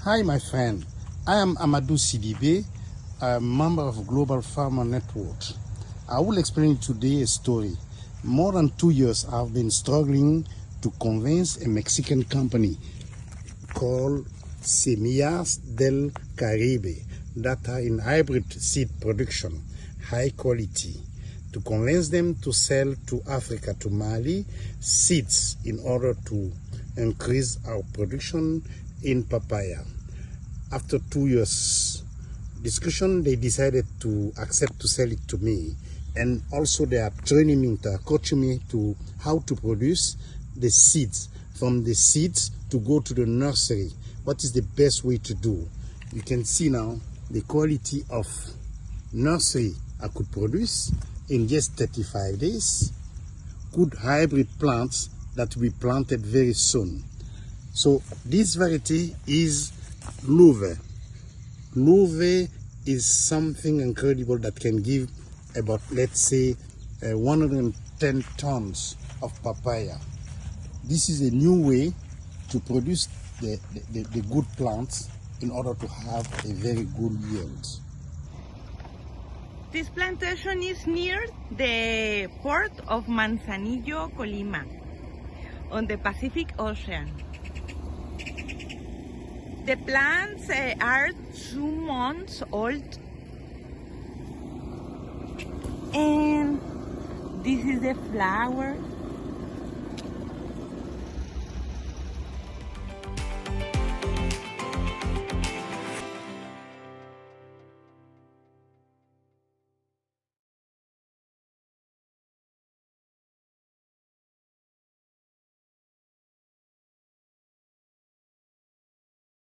Hi, my friend. I am Amadou Sidibe, a member of Global Farmer Network. I will explain today a story. More than 2 years I've been struggling to convince a Mexican company called Semillas del Caribe that are in hybrid seed production, high quality, to convince them to sell to Africa, to Mali, seeds in order to increase our production in papaya. After 2 years discussion, they decided to accept to sell it to me. And also they are training me, they are coaching me to how to produce the seeds. From the seeds to go to the nursery. What is the best way to do? You can see now the quality of nursery I could produce in just 35 days. Good hybrid plants that we planted very soon. So this variety is Louve. Louve is something incredible that can give about, let's say, 110 tons of papaya. This is a new way to produce the good plants in order to have a very good yield. This plantation is near the port of Manzanillo, Colima, on the Pacific Ocean. The plants are 2 months old, and this is the flower.